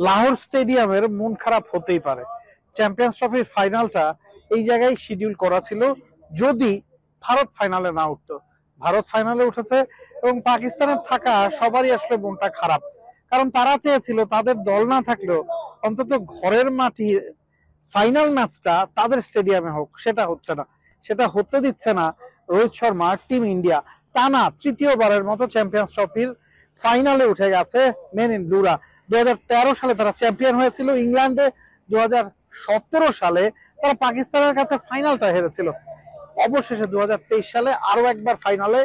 লাহোর স্টেডিয়ামের মন খারাপ হতেই পারে। চ্যাম্পিয়ন্স ট্রফির ফাইনালটা এই জায়গায় শিডিউল করা ছিল যদি ভারত ফাইনালে না উঠতো। ভারত ফাইনালে উঠেছে এবং পাকিস্তানের থাকা সবারই আসলে মনটা খারাপ, কারণ তারা চেয়েছিল তাদের দল না থাকলেও অন্তত ঘরের মাটি ফাইনাল ম্যাচটা তাদের স্টেডিয়ামে হোক। সেটা হচ্ছে না, সেটা হতে দিচ্ছে না রোহিত শর্মা টিম ইন্ডিয়া। টানা তৃতীয়বারের মতো চ্যাম্পিয়ন্স ট্রফির ফাইনালে উঠে গেছে মেন ইন ব্লুরা। 2013 সালে তারা চ্যাম্পিয়ন হয়েছিল ইংল্যান্ডে, 2017 সালে তারা পাকিস্তানের কাছে ফাইনালটা হেরেছিল। অবশেষে 2023 সালে আরো একবার ফাইনালে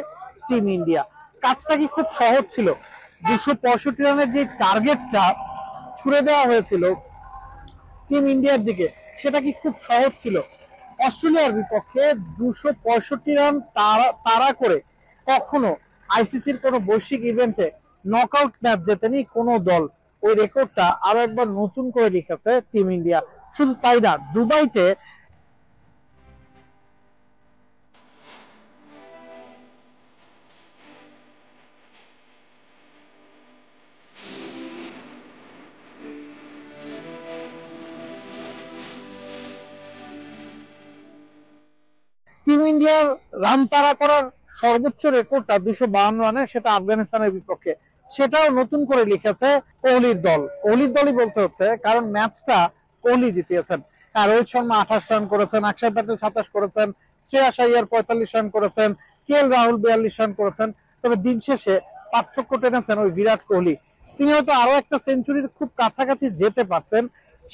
টিম ইন্ডিয়া। কাজটা কি খুব সহজ ছিল? 265 রানের যে টার্গেটটা ছুড়ে দেওয়া হয়েছিল টিম ইন্ডিয়ার দিকে, সেটা কি খুব সহজ ছিল? অস্ট্রেলিয়ার বিপক্ষে 265 রান তাড়া করে কখনো আইসিসির কোনো বৈশ্বিক ইভেন্টে নকআউট ম্যাচ জেতেনি কোনো দল। ওই রেকর্ডটা আরো একবার নতুন করে লিখেছে টিম ইন্ডিয়া। শুধু তাই না, দুবাইতে টিম ইন্ডিয়ার রান তাড়া করার সর্বোচ্চ রেকর্ডটা 252 রানে, সেটা আফগানিস্তানের বিপক্ষে। সেটাও নতুন করে লিখেছে কোহলির দল। কোহলির দলই বলতে হচ্ছে, কারণ ম্যাচটা কোহলি জিতিয়েছেন। রোহিত শর্মা 28 রান করেছেন, অক্ষর প্যাটেল 27 করেছেন, শ্রেয়াস আইয়ার 45 রান করেছেন, কেএল রাহুল 42 রান করেছেন। তবে দিন শেষে পার্থক্য টেনেছেন ওই বিরাট কোহলি। তিনি হয়তো আরো একটা সেঞ্চুরির খুব কাছাকাছি যেতে পারতেন,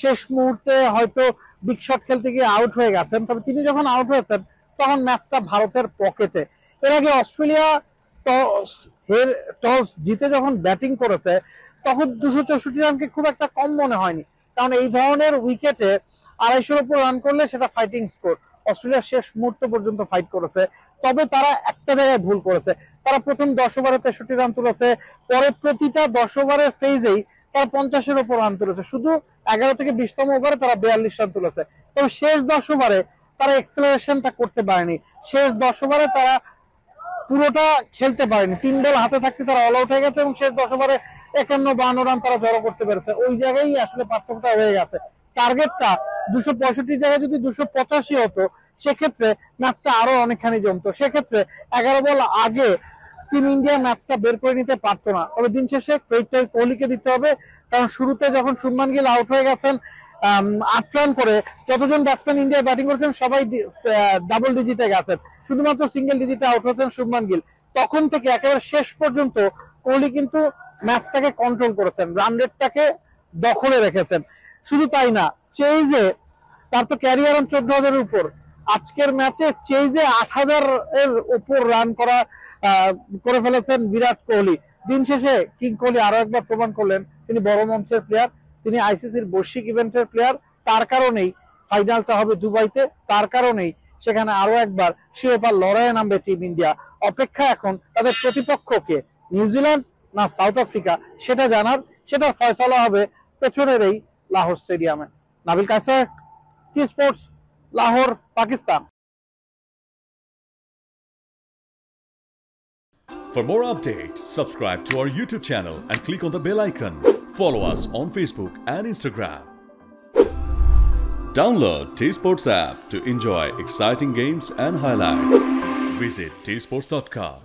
শেষ মুহূর্তে হয়তো বিগ শট খেলতে গিয়ে আউট হয়ে গেছেন। তবে তিনি যখন আউট হয়েছেন তখন ম্যাচটা ভারতের পকেটে। এর আগে অস্ট্রেলিয়া টস জিতে যখন ব্যাটিং করেছে তখন 264 রানকে খুব একটা কম মনে হয়নি, কারণ এই ধরনের উইকেটে 250-এর উপর রান করলে সেটা ফাইটিং স্কোর। অস্ট্রেলিয়া শেষ মুহূর্ত পর্যন্ত ফাইট করেছে, তবে তারা একটা জায়গায় ভুল করেছে। তারা প্রথম 10 ওভারে 63 রান তুলেছে, পরে প্রতিটা 10 ওভারের ফেজেই তারা 50-এর উপর রান তুলেছে। শুধু 11 থেকে 20তম ওভারে তারা 42 রান তুলেছে। তবে শেষ 10 ওভারে তারা এক্সেলারেশনটা করতে পারেনি। শেষ 10 ওভারে তারা পুরোটা খেলতে পারেনি। 3 বল হাতে থাকতে তারা অল আউট হয়ে গেছে এবং শেষ 10 ওভারে 51-52 রান তারা জড়ো করতে পেরেছে। ওই জায়গায় আসলে পার্থক্যটা হয়ে গেছে। টার্গেটটা 265 জায়গায় যদি 285 হতো, সেক্ষেত্রে ম্যাচটা আরো অনেকখানি জমতো। সেক্ষেত্রে 11 বল আগে টিম ইন্ডিয়া ম্যাচটা বের করে নিতে পারতো না। তবে দিন শেষে ক্রেডিটটা কোহলিকে দিতে হবে, কারণ শুরুতে যখন শুভমান গিল আউট হয়ে গেছেন 8 রান করে, যতজন ব্যাটসম্যান ইন্ডিয়া ব্যাটিং করেছেন সবাই ডাবল ডিজিটে গেছেন, শুধুমাত্র সিঙ্গেল ডিজিটে আউট হয়েছেন শুভমান গিল। তখন থেকে একেবারে শেষ পর্যন্ত কোহলি কিন্তু ম্যাচটাকে কন্ট্রোল করেছেন, রান রেটটাকে দখলে রেখেছেন। শুধু তাই না, চেইজে তার তো ক্যারিয়ার 14,000-এর উপর। আজকের ম্যাচে চেইজে 8,000 এর উপর রান করে ফেলেছেন বিরাট কোহলি। দিন শেষে কিং কোহলি আরো একবার প্রমাণ করলেন তিনি বড় মঞ্চের প্লেয়ার, তিনি আইসিসির বৈশ্বিক ইভেন্টের প্লেয়ার। তার কারণেই ফাইনালটা হবে দুবাইতে, তার কারণেই সেখানে আরো একবার শিরোপার লড়াইয়ে নামবে টিম ইন্ডিয়া। অপেক্ষা এখন তাদের প্রতিপক্ষকে নিউজিল্যান্ড না সাউথ আফ্রিকা সেটা জানার, সেটার ফয়সালা হবে পেছনের এই লাহোর স্টেডিয়ামে। Nabil Kaiser, T Sports, Lahore, Pakistan. For more updates, subscribe to our YouTube channel and click on the bell icon. Follow us on Facebook and Instagram. Download T Sports app to enjoy exciting games and highlights. Visit tsports.com.